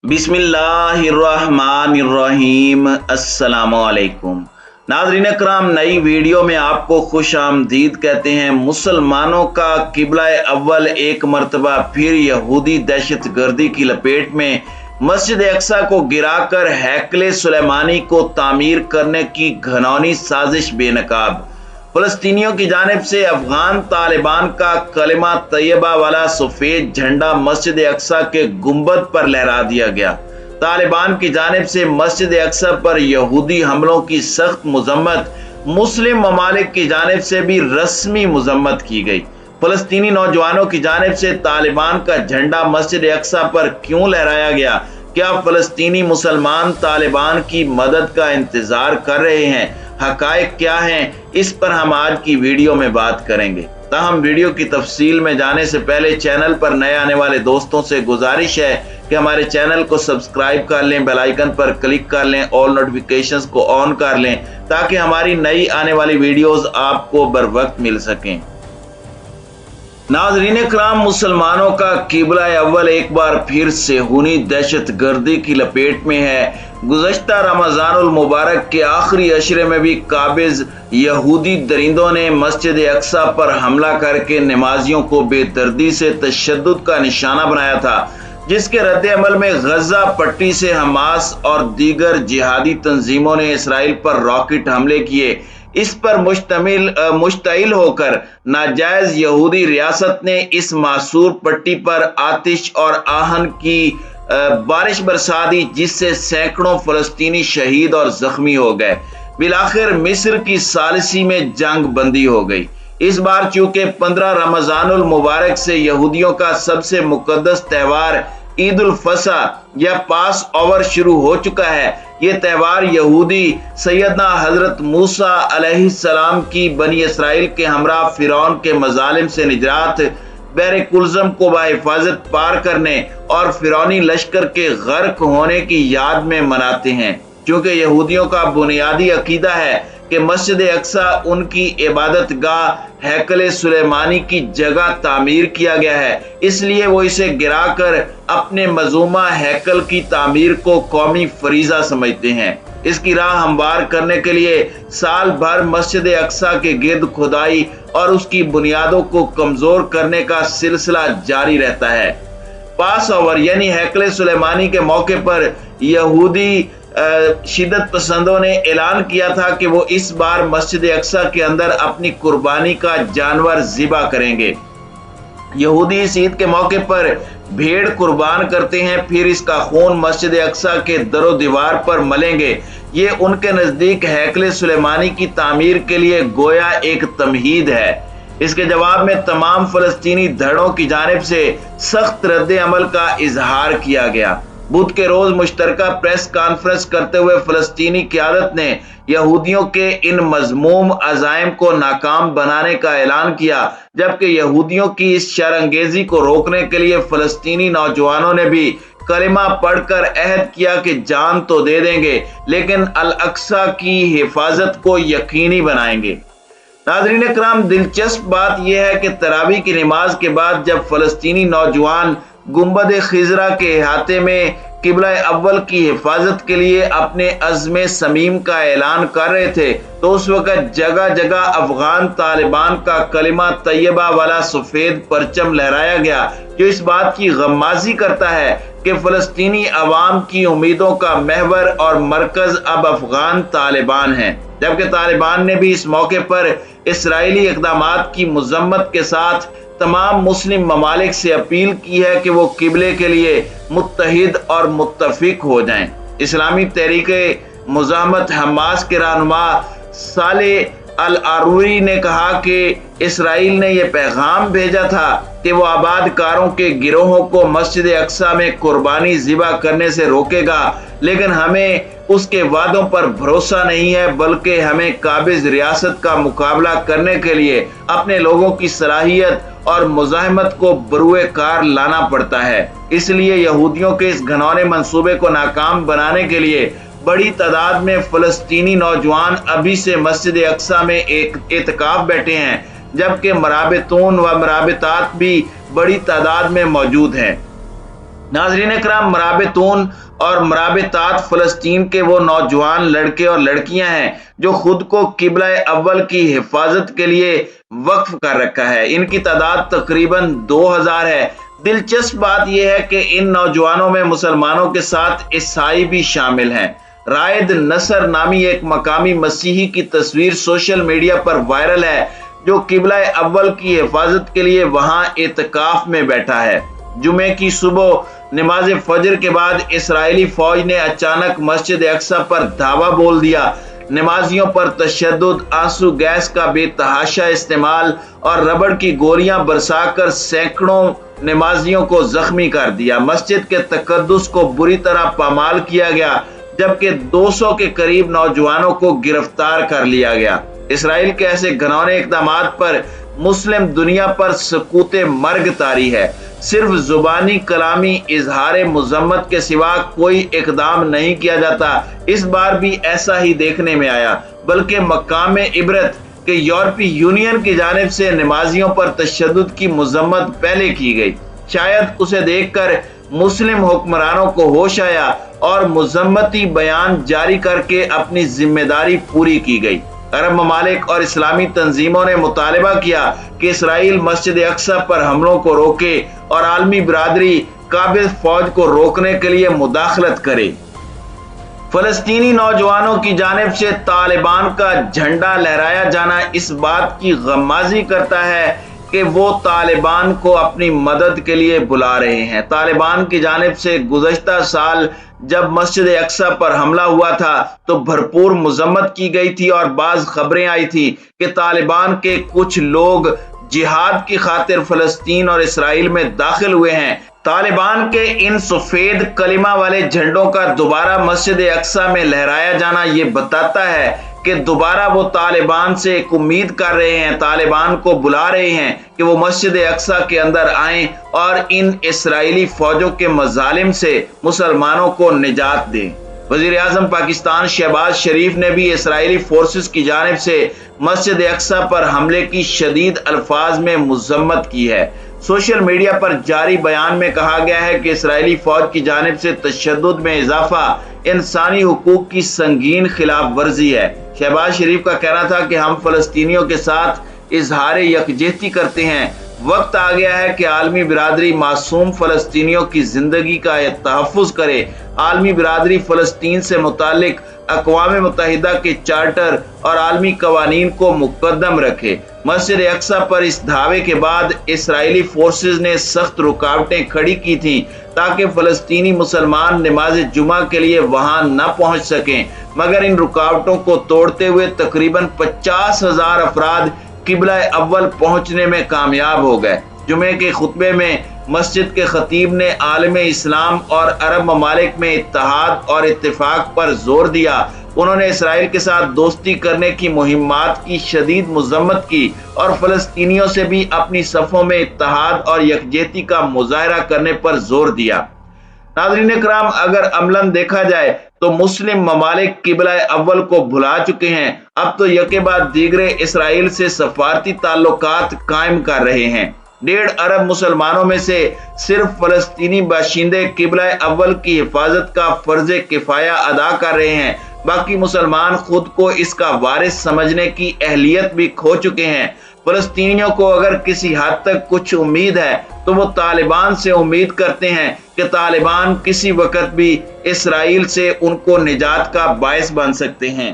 बिस्मिल्लाहिर्रहमानिर्रहीम। अस्सलामुअलैकुम नाज़रीन कराम, नई वीडियो में आपको खुश आमदीद कहते हैं। मुसलमानों का किबला अव्वल एक मरतबा फिर यहूदी दहशत गर्दी की लपेट में मस्जिद अक्सा को गिराकर हैकले सुलेमानी को तामीर करने की घिनौनी साजिश बेनकाब। फलस्तीनियों की जानिब से अफगान तालिबान का कलिमा तैयबा वाला सफेद झंडा मस्जिद अक्सा के गुंबद पर लहरा दिया गया। तालिबान की जानिब से मस्जिद अक्सा पर यहूदी हमलों की सख्त मजम्मत मुस्लिम ममालिक की जानिब से भी रस्मी मजम्मत की गई। फलस्तीनी नौजवानों की जानिब से तालिबान का झंडा मस्जिद अक्सा पर क्यों लहराया गया? क्या फलस्तीनी मुसलमान तालिबान की मदद का इंतजार कर रहे हैं? हकायक क्या हैं? इस पर हम आज की वीडियो में बात करेंगे। ताहम वीडियो की तफसील में जाने से पहले चैनल पर नए आने वाले दोस्तों से गुजारिश है कि हमारे चैनल को सब्सक्राइब कर लें, बेल आइकन पर क्लिक कर लें, ऑल नोटिफिकेशंस को ऑन कर लें ताकि हमारी नई आने वाली वीडियोस आपको बर वक्त मिल सकें। नाज़रीन कराम, मुसलमानों का किबला अव्वल एक बार फिर सेहूनी दहशत गर्दी की लपेट में है। गुज़श्ता रमज़ानुल मुबारक के आखिरी अशरे में भी काबिज यहूदी दरिंदों ने मस्जिद अक्सा पर हमला करके नमाजियों को बेदर्दी से तशद्दुद का निशाना बनाया था, जिसके रद्द अमल में गजा पट्टी से हमास और दीगर जिहादी तंजीमों ने इसराइल पर रॉकेट हमले किए। इस पर मुश्तइल होकर नाजायज यहूदी रियासत ने इस मासूर पट्टी पर आतिश और आहन की बारिश बरसा दी, जिससे सैकड़ों फलस्तीनी शहीद और जख्मी हो गए। बिलाखिर मिस्र की सालिसी में जंग बंदी हो गई। इस बार चूंकि 15 रमजानुल मुबारक से यहूदियों का सबसे मुकद्दस त्यौहार ईद उल फसा या पास ओवर शुरू हो चुका है। ये त्यौहार यहूदी सैयदना हजरत मूसा अलैहिस्सलाम की बनी इसराइल के हमरा फिरौन के मजालिम से निजात, बहरे कुलज़म को बाहिफाजत पार करने और फिरौनी लश्कर के गर्क होने की याद में मनाते हैं। क्योंकि यहूदियों का बुनियादी अकीदा है कि मस्जिद अक्सा उनकी इबादत गाह हैकले सुलेमानी की जगह तामीर किया गया है, इसलिए वो इसे गिराकर अपने मजूमा हैकल की तामीर को कौमी फरीजा समझते हैं। इसकी राह हमवार करने के लिए साल भर मस्जिद अक्सा के गिर्द खुदाई और उसकी बुनियादों को कमजोर करने का सिलसिला जारी रहता है। पास ओवर यानी हैकले सुलेमानी के मौके पर यहूदी शिद्दत पसंदों ने ऐलान किया था कि वो इस बार मस्जिद अक्सा के अंदर अपनी कुर्बानी का जानवर ज़िबा करेंगे। यहूदी इस ईद के मौके पर भेड़ कुर्बान करते हैं, फिर इसका खून मस्जिद अक्सा के दरो दीवार पर मलेंगे। ये उनके नजदीक हैकले सुलेमानी की तामीर के लिए गोया एक तमहीद है। इसके जवाब में तमाम फलस्तीनी धड़ों की जानिब से सख्त रद्द अमल का इजहार किया गया। बुध के रोज मुश्तरका प्रेस कॉन्फ्रेंस करते हुए फलस्तीनी क़यादत ने यहूदियों के इन मज़मूम अज़ाइम को नाकाम बनाने का ऐलान किया, जबकि यहूदियों की इस शरअंगेजी को रोकने के लिए फलस्तीनी नौजवानों ने भी कलिमा पढ़कर अहद किया कि जान तो दे देंगे लेकिन अल अक्सा की हिफाजत को यकीनी बनाएंगे। नाज़रीन कराम, दिलचस्प बात यह है कि तरावी की नमाज के बाद जब फलस्तीनी नौजवान गुंबद खिजरा के अहाते में किबला अव्वल की हिफाजत के लिए अपने अज़्म समीम का ऐलान कर रहे थे, तो उस वक्त जगह जगह अफगान तालिबान का कलिमा तैयबा वाला सफेद परचम लहराया गया, जो इस बात की गम्माज़ी करता है कि फलस्तीनी अवाम की उम्मीदों का महवर और मरकज अब अफगान तालिबान है। जबकि तालिबान ने भी इस मौके पर इसराइली इक़दामात की मज़म्मत के साथ तमाम मुस्लिम ममालिक से अपील की है कि वो किबले के लिए मुत्तहिद और मुत्तफिक हो जाएं। इस्लामी तहरीके मुज़ाहमत हमास के रहनुमा साले अल आरूरी ने कहा कि इसराइल ने यह पैगाम भेजा था कि वो आबादकारों के गिरोहों को मस्जिद अक्सा में कुर्बानी ज़िबा करने से रोकेगा, लेकिन हमें उसके वादों पर भरोसा नहीं है, बल्कि हमें काबिज रियासत का मुकाबला करने के लिए अपने लोगों की सलाहियत और मुज़ाहमत को बरूए कार लाना पड़ता है। इसलिए यहूदियों के इस घनौने मंसूबे को नाकाम बनाने के लिए बड़ी तादाद में फलस्तीनी नौजवान अभी से मस्जिद अक्सा में एक एतकाफ बैठे हैं, जबकि मराबितून व मराबितात भी बड़ी तादाद में मौजूद हैं। नाज़रीन इकराम, मराबतून और मराबतात फ़लस्तीन के वो नौजवान लड़के और लड़कियां हैं जो खुद को किबला अव्वल की हिफाजत के लिए वक्फ कर रखा है। इनकी तादाद तकरीबन 2000 है। दिलचस्प बात यह है कि इन नौजवानों में मुसलमानों के साथ ईसाई भी शामिल हैं। रायद नसर नामी एक मकामी मसीही की तस्वीर सोशल मीडिया पर वायरल है जो किबला अव्वल की हिफाजत के लिए वहां एतकाफ में बैठा है। जुमे की सुबह नमाज फजर के बाद इसराइली फौज ने अचानक मस्जिद अक्सा पर धावा बोल दिया। नमाजियों पर तशद्दुद, आंसू गैस का बेतहाशा इस्तेमाल और रबड़ की गोलियां बरसाकर सैकड़ों नमाजियों को जख्मी कर दिया। मस्जिद के तकद्दुस को बुरी तरह पामाल किया गया, जबकि 200 के करीब नौजवानों को गिरफ्तार कर लिया गया। इसराइल के ऐसे घिनौने इक़दामात पर मुस्लिम दुनिया पर सकूते मर्ग तारी है। सिर्फ जुबानी कलामी इजहार मुजम्मत के सिवा कोई इकदाम नहीं किया जाता। इस बार भी ऐसा ही देखने में आया, बल्कि मकाम इबरत के यूरोपीय यूनियन की जानिब से नमाजियों पर तशद्दुद की मुजम्मत पहले की गई। शायद उसे देखकर मुस्लिम हुक्मरानों को होश आया और मुजम्मती बयान जारी करके अपनी जिम्मेदारी पूरी की गई। अरब ममालिक और इस्लामी तंजीमों ने मुतालबा किया कि इसराइल मस्जिद अक्सा पर हमलों को रोके और आलमी बिरादरी काबिज फौज को रोकने के लिए मुदाखलत करे। फलस्तीनी नौजवानों की जानिब से तालिबान का झंडा लहराया जाना इस बात की गम्माजी करता है कि वो तालिबान को अपनी मदद के लिए बुला रहे हैं। तालिबान की जानिब से गुज़श्ता साल जब मस्जिद अक्सा पर हमला हुआ था तो भरपूर मुजम्मत की गई थी और बाज खबरें आई थी कि तालिबान के कुछ लोग जिहाद की खातिर फलस्तीन और इसराइल में दाखिल हुए हैं। तालिबान के इन सफेद कलिमा वाले झंडों का दोबारा मस्जिद अक्सा में लहराया जाना ये बताता है कि दोबारा वो तालिबान से एक उम्मीद कर रहे हैं, तालिबान को बुला रहे हैं कि वो मस्जिद अक्सा के अंदर आएं और इन इसराइली फौजों के मजालिम से मुसलमानों को निजात दें। वजीर आजम पाकिस्तान शहबाज शरीफ ने भी इसराइली फोर्सेस की जानिब से मस्जिद अक्सा पर हमले की शदीद अल्फाज में मुजम्मत की है। सोशल मीडिया पर जारी बयान में कहा गया है कि इसराइली फौज की जानिब से तशद्दुद में इजाफा इंसानी हुकूक की संगीन खिलाफ वर्जी है। शहबाज शरीफ का कहना था कि हम फलस्तीनियों के साथ इजहार यकजहती करते हैं। वक्त आ गया है कि आलमी बिरादरी मासूम फलस्तीनियों की जिंदगी का तहफ़्फ़ुज़ करे। आलमी बिरादरी फलस्तीन से मुतालिक अक़वाम मुत्तहिदा के चार्टर और आलमी कवानीन को मुकद्दम रखे। मस्जिद अक्सा पर इस धावे के बाद इसराइली फोर्सेस ने सख्त रुकावटें खड़ी की थी ताकि फलस्तीनी मुसलमान नमाज जुमा के लिए वहां न पहुंच सकें, मगर इन रुकावटों को तोड़ते हुए तकरीबन 50,000 अफराद किबला अव्वल पहुंचने में कामयाब हो गए। जुमे के खुतबे में मस्जिद के खतीब ने आलम इस्लाम और अरब ममालिक में इत्तेहाद और इत्तेफाक पर जोर दिया। उन्होंने इसराइल के साथ दोस्ती करने की मुहिम्मात की शदीद मजम्मत की और फलस्तीनियों से भी अपनी सफ़ों में इत्तेहाद और यकजहती का मुजाहरा करने पर जोर दिया। नाज़रीन इकराम, अगर अमलन देखा जाए तो मुस्लिम ममालिक किबला अव्वल को भुला चुके हैं। अब तो यके बाद दीगरे इसराइल से सफारती ताल्लुकात कायम कर रहे हैं। 1.5 अरब मुसलमानों में से सिर्फ फलस्तीनी बाशिंदे किबला अव्वल की हिफाजत का फर्ज किफाया अदा कर रहे हैं। बाकी मुसलमान खुद को इसका वारिस समझने की अहलियत भी खो चुके हैं। फलस्तीनियों को अगर किसी हद तक कुछ उम्मीद है तो वो तालिबान से उम्मीद करते हैं कि तालिबान किसी वक्त भी इसराइल से उनको निजात का बायस बन सकते हैं।